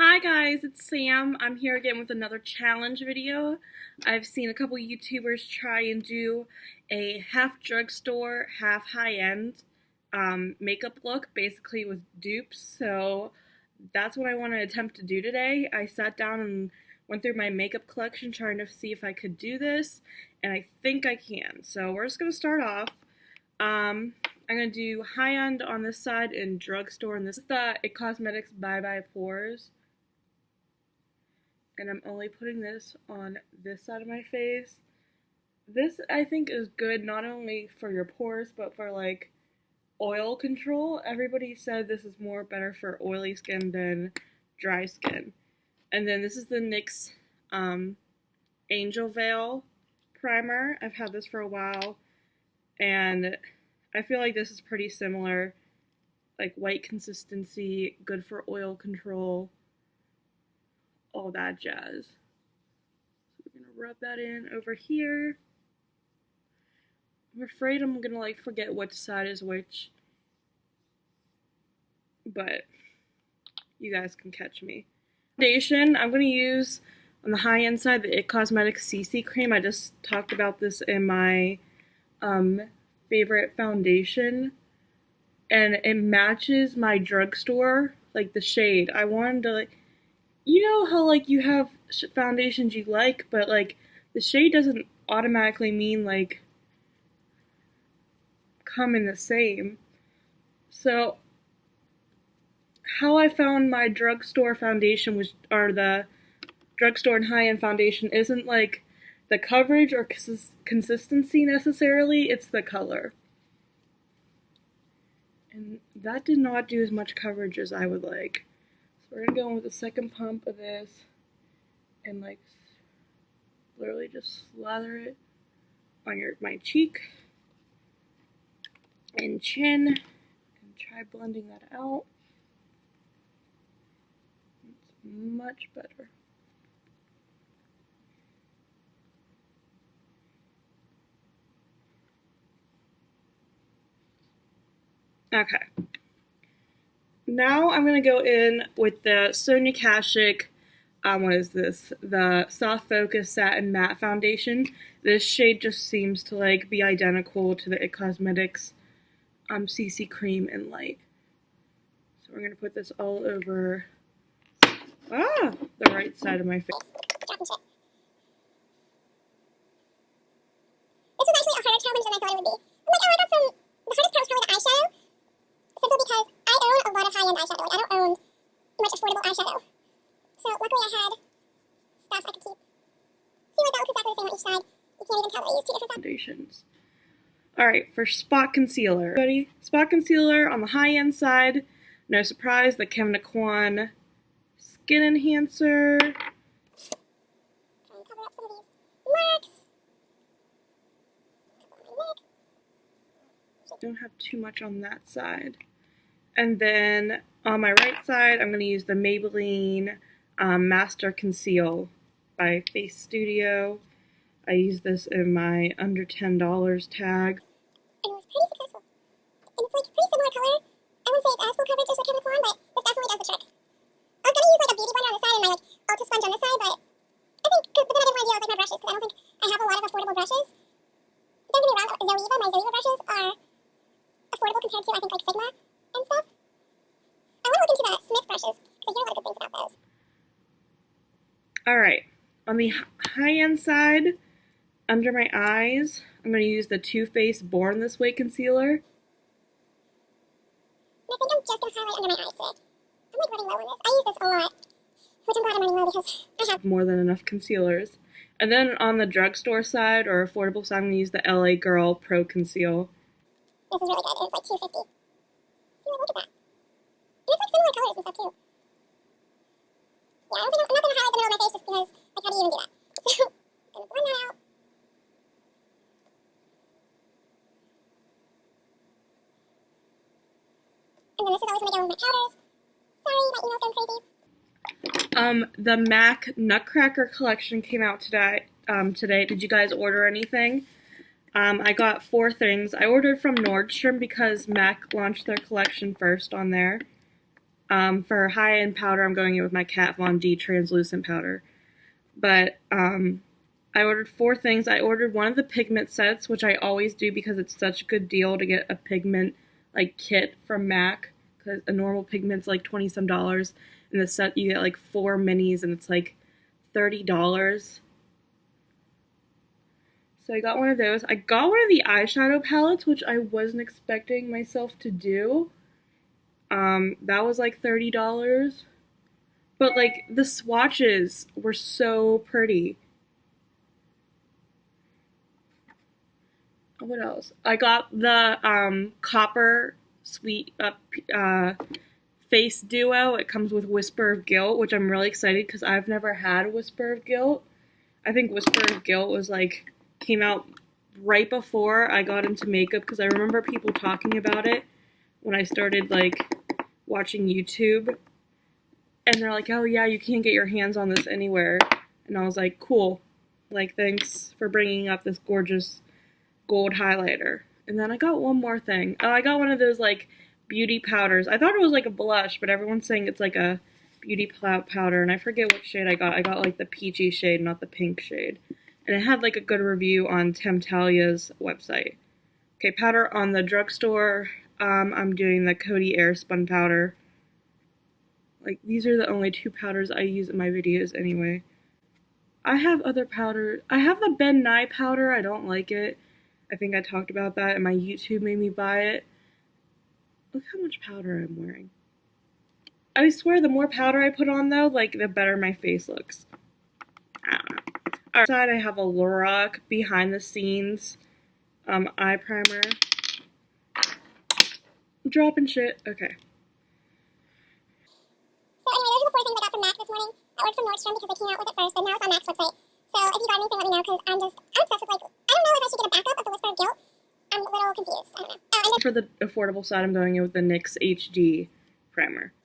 Hi guys, it's Sam. I'm here again with another challenge video. I've seen a couple YouTubers try and do a half drugstore, half high-end makeup look, basically with dupes. So that's what I want to attempt to do today. I sat down and went through my makeup collection trying to see if I could do this, and I think I can. So we're just going to start off. I'm going to do high-end on this side and drugstore, and this is the It Cosmetics Bye Bye Pores. And I'm only putting this on this side of my face. This, I think, is good not only for your pores, but for, like, oil control. Everybody said this is more better for oily skin than dry skin. And then this is the NYX Angel Veil primer. I've had this for a while, and I feel like this is pretty similar. Like, white consistency, good for oil control, all that jazz. So we're gonna rub that in over here. I'm afraid I'm gonna like forget which side is which, but you guys can catch me. Foundation, I'm gonna use on the high end side the It Cosmetics CC cream. I just talked about this in my favorite foundation, and it matches my drugstore, like the shade. I wanted to, like, you know how, like, you have foundations you like, but, like, the shade doesn't automatically mean, like, come in the same. So, how I found my drugstore foundation or the drugstore and high-end foundation isn't, like, the coverage or consistency necessarily, it's the color. And that did not do as much coverage as I would like. So we're gonna go in with the second pump of this and like literally just slather it on my cheek and chin and try blending that out. It's much better. Okay. Now I'm going to go in with the Sonia Kashuk, what is this? The Soft Focus Satin Matte Foundation. This shade just seems to like be identical to the It Cosmetics CC Cream in Light. So we're going to put this all over the right side of my face. This was actually a harder challenge than I thought it would be. I'm like, oh, I got some. The hardest part was probably the eyeshadow, simply because I own a lot of high-end eyeshadow. Like, I don't own much affordable eyeshadow. So luckily I had stuff I could keep. See, like, that looks exactly the same on each side. You can't even tell that I used two different foundations. Alright, for spot concealer. Ready? Spot concealer on the high-end side. No surprise, the Kevyn Aucoin Skin Enhancer. Try and cover up some of these marks. Don't have too much on that side. And then on my right side, I'm going to use the Maybelline Master Conceal by Face Studio. I use this in my under $10 tag. And it was pretty successful. And it's like pretty similar color. I wouldn't say it's as full coverage as the Kevyn Aucoin, but this definitely does the trick. I was going to use like a beauty blender on the side and my like Ultra Sponge on this side, but I think, but then I didn't want to deal with like my brushes because I don't think I have a lot of affordable brushes. Don't get me wrong, my Zoeva brushes are affordable compared to, I think, like Sigma and stuff. I want to look into the Smith brushes because I hear a lot of good things about those. Alright, on the high-end side, under my eyes, I'm going to use the Too Faced Born This Way concealer. And I think I'm just going to highlight under my eyes today. I'm like running low on this. I use this a lot, which I'm glad I'm running low because I have more than enough concealers. And then on the drugstore side or affordable side, I'm going to use the LA Girl Pro Conceal. This is really good, and it's like $2.50. See, look at that. And it's like similar colors and stuff too. Yeah, I'm not going to highlight the middle of my face just because, like, how do you even do that? So, I'm going to blend that out. And then this is always when I go with my powders. Sorry, my email's going crazy. The MAC Nutcracker collection came out today. Did you guys order anything? I got 4 things. I ordered from Nordstrom because MAC launched their collection first on there. For high-end powder, I'm going in with my Kat Von D translucent powder. But I ordered 4 things. I ordered one of the pigment sets, which I always do because it's such a good deal to get a pigment like kit from MAC, because a normal pigment's like $20 some. In the set you get like 4 minis and it's like $30. So I got one of those. I got one of the eyeshadow palettes, which I wasn't expecting myself to do. That was like $30. But like the swatches were so pretty. What else? I got the Copper Sweet Face Duo. It comes with Whisper of Guilt, which I'm really excited because I've never had Whisper of Guilt. I think Whisper of Guilt was like, came out right before I got into makeup because I remember people talking about it when I started like watching YouTube. And they're like, oh yeah, you can't get your hands on this anywhere. And I was like, cool. Like, thanks for bringing up this gorgeous gold highlighter. And then I got one more thing. Oh, I got one of those like beauty powders. I thought it was like a blush, but everyone's saying it's like a beauty powder, and I forget what shade I got. I got like the peachy shade, not the pink shade. And it had like a good review on Temptalia's website. Okay, powder on the drugstore. I'm doing the Coty Air Spun powder. Like, these are the only 2 powders I use in my videos anyway. I have other powder. I have the Ben Nye powder. I don't like it. I think I talked about that, and my YouTube made me buy it. Look how much powder I'm wearing. I swear the more powder I put on, though, like, the better my face looks. I don't know. On the side, I have a Lorac behind the scenes eye primer. Dropping shit. Okay. So anyway, those are the 4 things I got from MAC this morning. I ordered from Nordstrom because they came out with it first, but now it's on MAC's website. So if you got anything, let me know, because I'm obsessed with, like, I don't know if I should get a backup of the Whisper of Guilt. I'm a little confused. I don't know. And then For the affordable side, I'm going in with the NYX HD primer.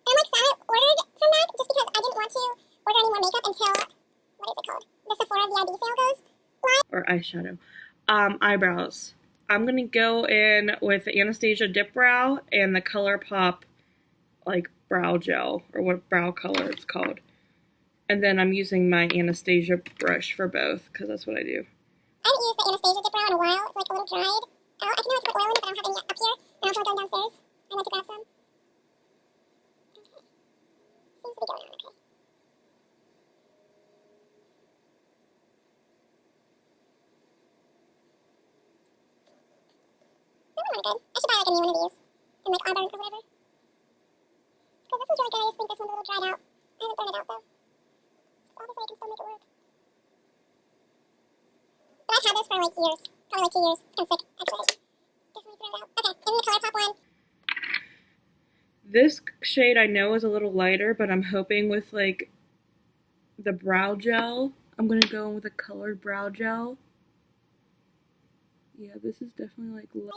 I'm like sad I ordered from MAC just because I didn't want to order any more makeup until, what is it called? The Sephora VIB sale goes live. Or eyeshadow. Eyebrows. I'm gonna go in with the Anastasia Dip Brow and the ColourPop like brow gel, or what brow color it's called. And then I'm using my Anastasia brush for both, because that's what I do. I haven't used the Anastasia Dip Brow in a while. It's like a little dried. I can know I can put oil in it, but I don't have any up here. And I'm also going downstairs. I went to grab some. Okay. Seems to be going on okay. That one good. I should buy like a new one of these. In like Auburn or whatever. Because this one's really good. I just think this one's a little dried out. I haven't burned it out though. So obviously I can still make it work. But I've had this for like years. Probably like 2 years. I'm sick, actually. Definitely threw it out. Okay, and then the ColourPop one. This shade I know is a little lighter, but I'm hoping with like the brow gel, I'm gonna go in with a colored brow gel. Yeah, this is definitely like light.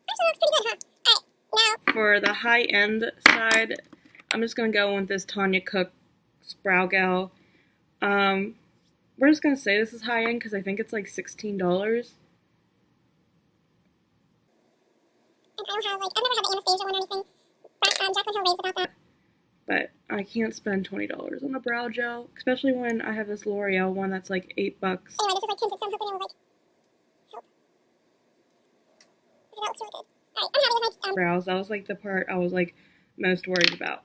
Actually looks pretty good, huh? Alright, now. For the high-end side, I'm just going to go with this Tanya Cook's Brow Gel. We're just going to say this is high-end because I think it's like $16. And I don't have, like, I've never had the Anastasia one or anything. But Jacqueline Hill raves about that. But I can't spend $20 on a brow gel, especially when I have this L'Oreal one that's like $8. Anyway, this is like tinted, so I'm hoping it will, like, help. Okay, that looks really good. Alright, I'm happy with my, Brows. That was like the part I was like most worried about.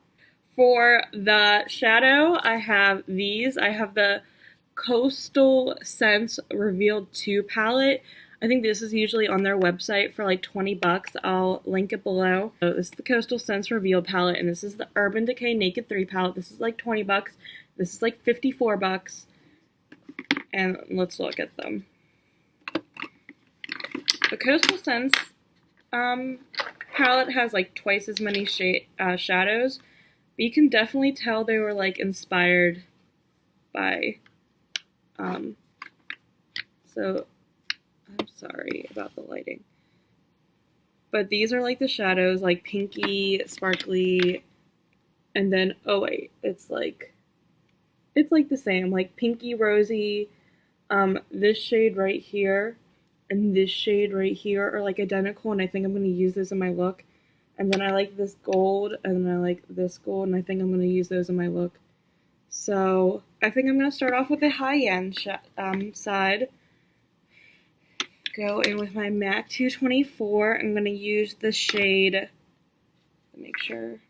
For the shadow, I have these. I have the Coastal Scents Revealed 2 palette. I think this is usually on their website for like $20. I'll link it below. So this is the Coastal Scents Revealed palette, and this is the Urban Decay Naked 3 palette. This is like $20. This is like $54. And let's look at them. The Coastal Scents palette has like twice as many shadows, but you can definitely tell they were like inspired by so I'm sorry about the lighting, but these are like the shadows, like pinky, sparkly, and then oh wait, it's like It's like the same, like pinky rosy. This shade right here and this shade right here are like identical, and I think I'm going to use this in my look. And then I like this gold, and then I like this gold, and I think I'm going to use those in my look. So I think I'm going to start off with the high-end side. Go in with my MAC 224. I'm going to use the shade, make sure,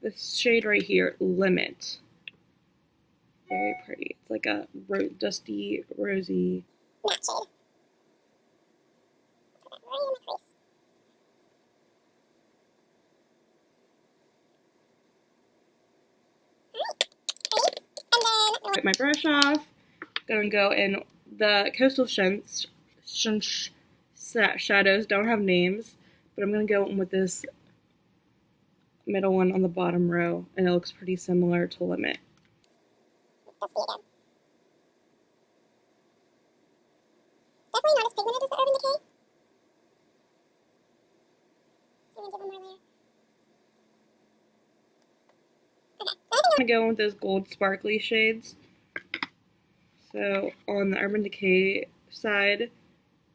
this shade right here, Limit. Very pretty. It's like a dusty, rosy matte shade. Put that right in my crease. Alright, ready? And then Wipe my brush off. Gonna go in the Coastal shadows. Don't have names, but I'm gonna go in with this middle one on the bottom row, and it looks pretty similar to Limit. dusty again. Definitely not as pigmented as the Urban Decay. I'm gonna give one more layer. Okay, I'm gonna go in with those gold sparkly shades. So on the Urban Decay side,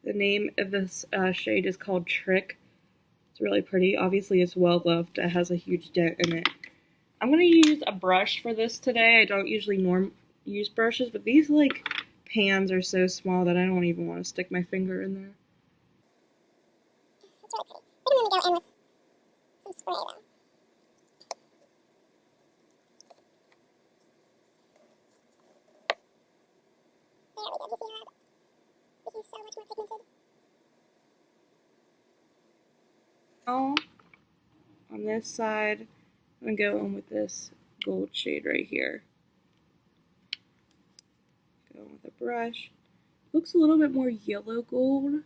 the name of this shade is called Trick. It's really pretty. Obviously, it's well loved. It has a huge dent in it. I'm going to use a brush for this today. I don't usually use brushes, but these like pans are so small that I don't even want to stick my finger in there. That's really pretty. I'm gonna go in with some spray though. There we go. Do you see that? Looking so much more pigmented. Now, on this side, I'm going to go in with this gold shade right here. Go in with a brush. Looks a little bit more yellow gold.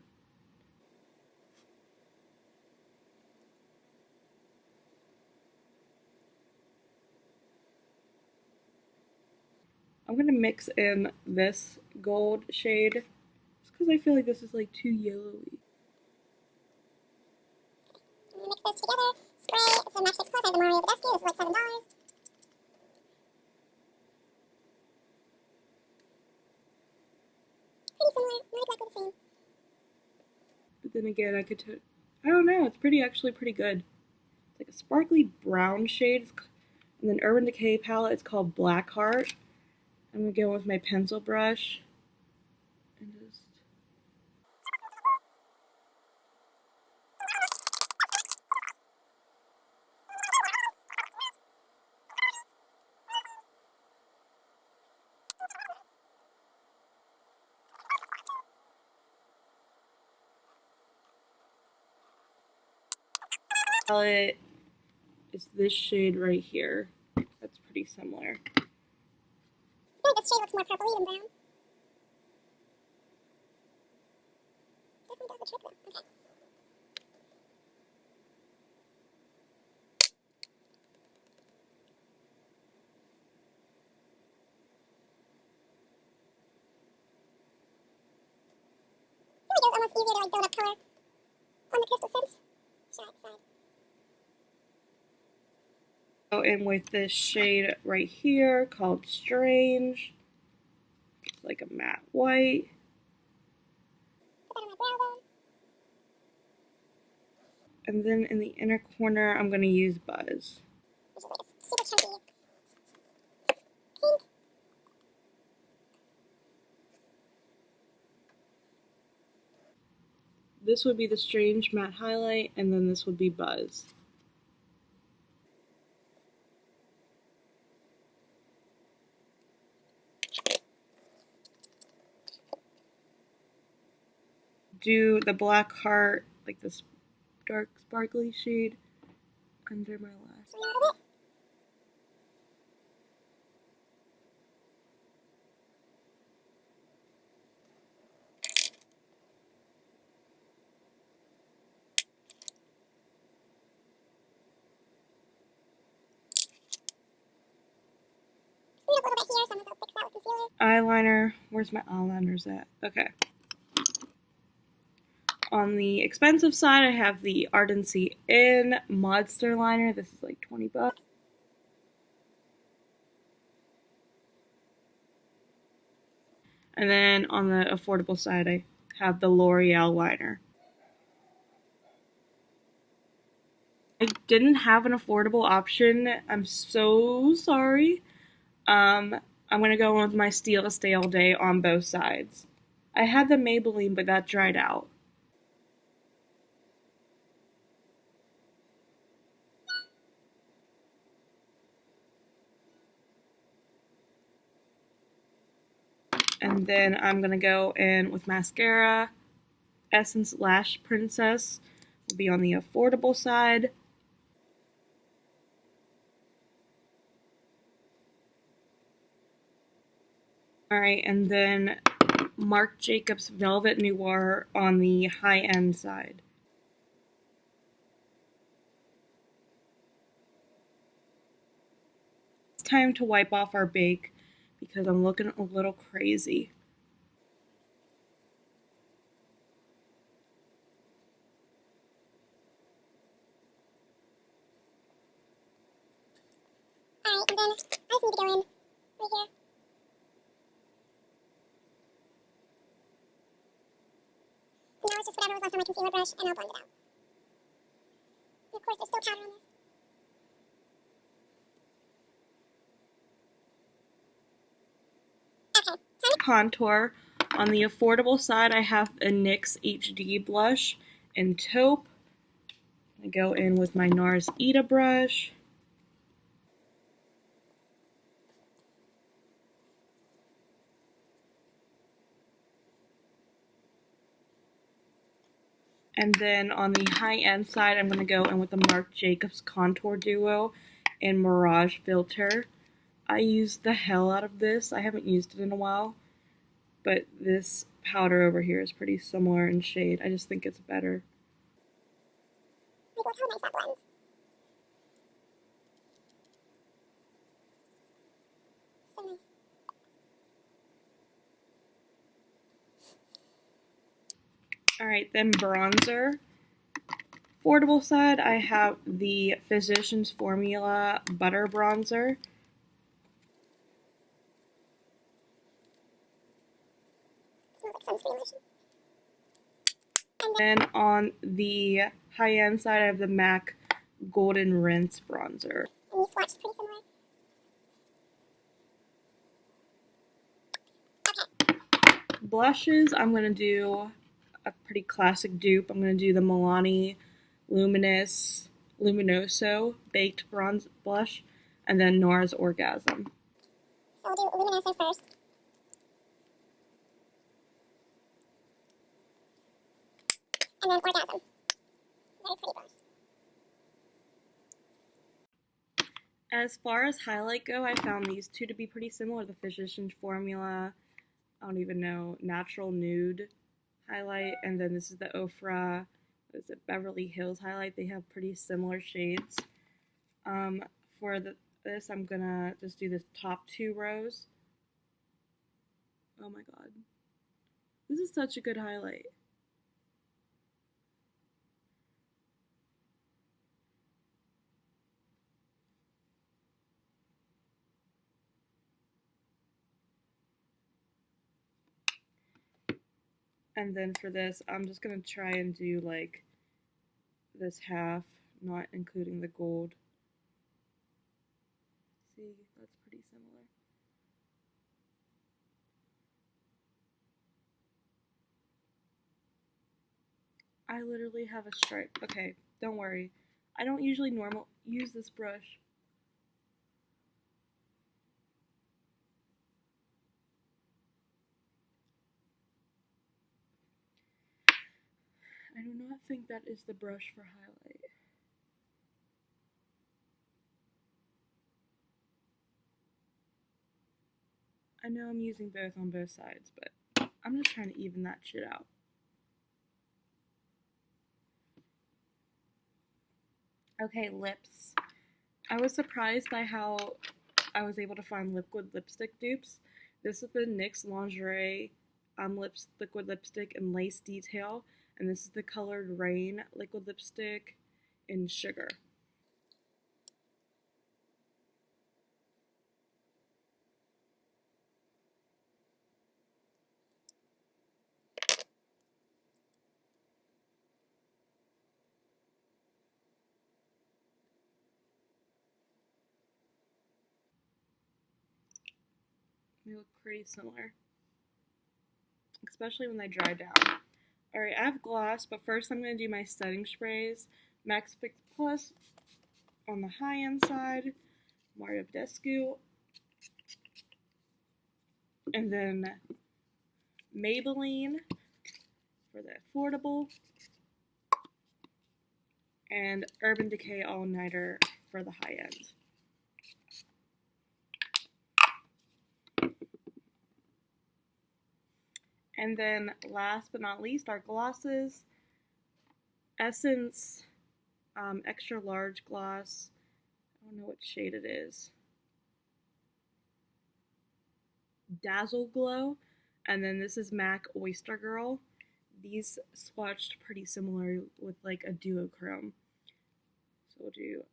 I'm going to mix in this gold shade just because I feel like this is like too yellowy. I'm gonna mix those together. Spray. It's a Matchstick Plus. I have the Mario Badescu. This is like $7. Pretty similar. Not exactly the same. But then again, I don't know, it's actually pretty good. It's like a sparkly brown shade. And then Urban Decay palette, it's called Black Heart. I'm gonna go with my pencil brush and just palette is this shade right here. That's pretty similar. I feel like this shade looks more purpley than brown. Definitely does the trick though. Okay. I feel like it was almost easier to like build up color on the crystal scents. Side. Go in with this shade right here called Strange. It's like a matte white. Put that on my brow bone. And then in the inner corner, I'm gonna use Buzz. Which is like a super chunky pink. This would be the Strange matte highlight, and then this would be Buzz. Do the Black Heart, like this dark sparkly shade, under my lash. A little bit. Clean up a little bit here, so I'm gonna go fix that with concealer. Eyeliner. Where's my eyeliners at? Okay. On the expensive side, I have the Ardency In Monster Liner. This is like $20. And then on the affordable side, I have the L'Oreal liner. I didn't have an affordable option. I'm so sorry. I'm gonna go with my Steel to Stay All Day on both sides. I had the Maybelline, but that dried out. And then I'm gonna go in with mascara. Essence Lash Princess will be on the affordable side. Alright, and then Marc Jacobs Velvet Noir on the high-end side. It's time to wipe off our bake because I'm looking a little crazy. Alright, and then I just need to go in right here. And now it's just whatever was left on my concealer brush, and I'll blend it out. And of course, there's still powder on this. Okay, Contour. On the affordable side, I have a NYX HD blush in taupe. I go in with my NARS Ita brush. And then on the high-end side, I'm going to go in with the Marc Jacobs Contour Duo in Mirage Filter. I used the hell out of this. I haven't used it in a while, but this powder over here is pretty similar in shade. I just think it's better. like, look how nice that blends. So nice. Alright, then bronzer. Affordable side, I have the Physicians Formula Butter Bronzer. Smells like sunscreen lotion. Then on the high-end side, I have the MAC Golden Rinse Bronzer. And these swatched pretty similar. Blushes, I'm going to do a pretty classic dupe. I'm going to do the Milani Luminoso Baked Bronze Blush, and then NARS Orgasm. So we'll do Luminoso first. And then Orgasm. Very pretty blush. As far as highlight go, I found these two to be pretty similar. The Physicians Formula, I don't even know, Natural Nude highlight, and then this is the Ofra, what is it, Beverly Hills highlight. They have pretty similar shades. For this, I'm gonna just do the top two rows. Oh my god. This is such a good highlight. And then for this, I'm just gonna try and do like this half, not including the gold. See, that's pretty similar. I literally have a stripe. Okay, don't worry. I don't usually use this brush. I do not think that is the brush for highlight. I know I'm using both on both sides, but I'm just trying to even that shit out. Okay, lips. I was surprised by how I was able to find liquid lipstick dupes. This is the NYX Lingerie liquid lipstick in Lace Detail, and this is the Colored Rain liquid lipstick in Sugar. They look pretty similar, especially when they dry down. Alright, I have gloss, but first I'm going to do my setting sprays. Max Fix Plus on the high-end side, Mario Badescu, and then Maybelline for the affordable, and Urban Decay All Nighter for the high end. And then last but not least, our glosses. Essence Extra Large Gloss. I don't know what shade it is. Dazzle Glow. And then this is MAC Oyster Girl. These swatched pretty similar with like a duochrome. So we'll do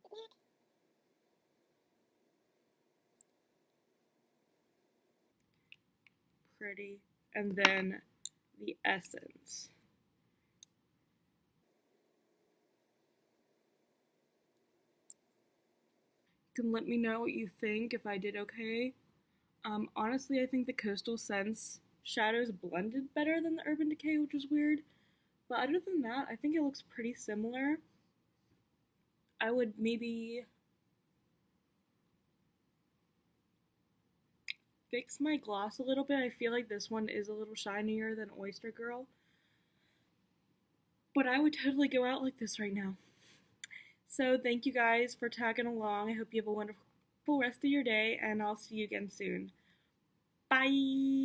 pretty, and then the Essence. You can let me know what you think, if I did okay. Honestly, I think the Coastal Scents shadows blended better than the Urban Decay, which was weird. But other than that, I think it looks pretty similar. I would maybe fix my gloss a little bit. I feel like this one is a little shinier than Oyster Girl. But I would totally go out like this right now. So thank you guys for tagging along. I hope you have a wonderful rest of your day, and I'll see you again soon. Bye!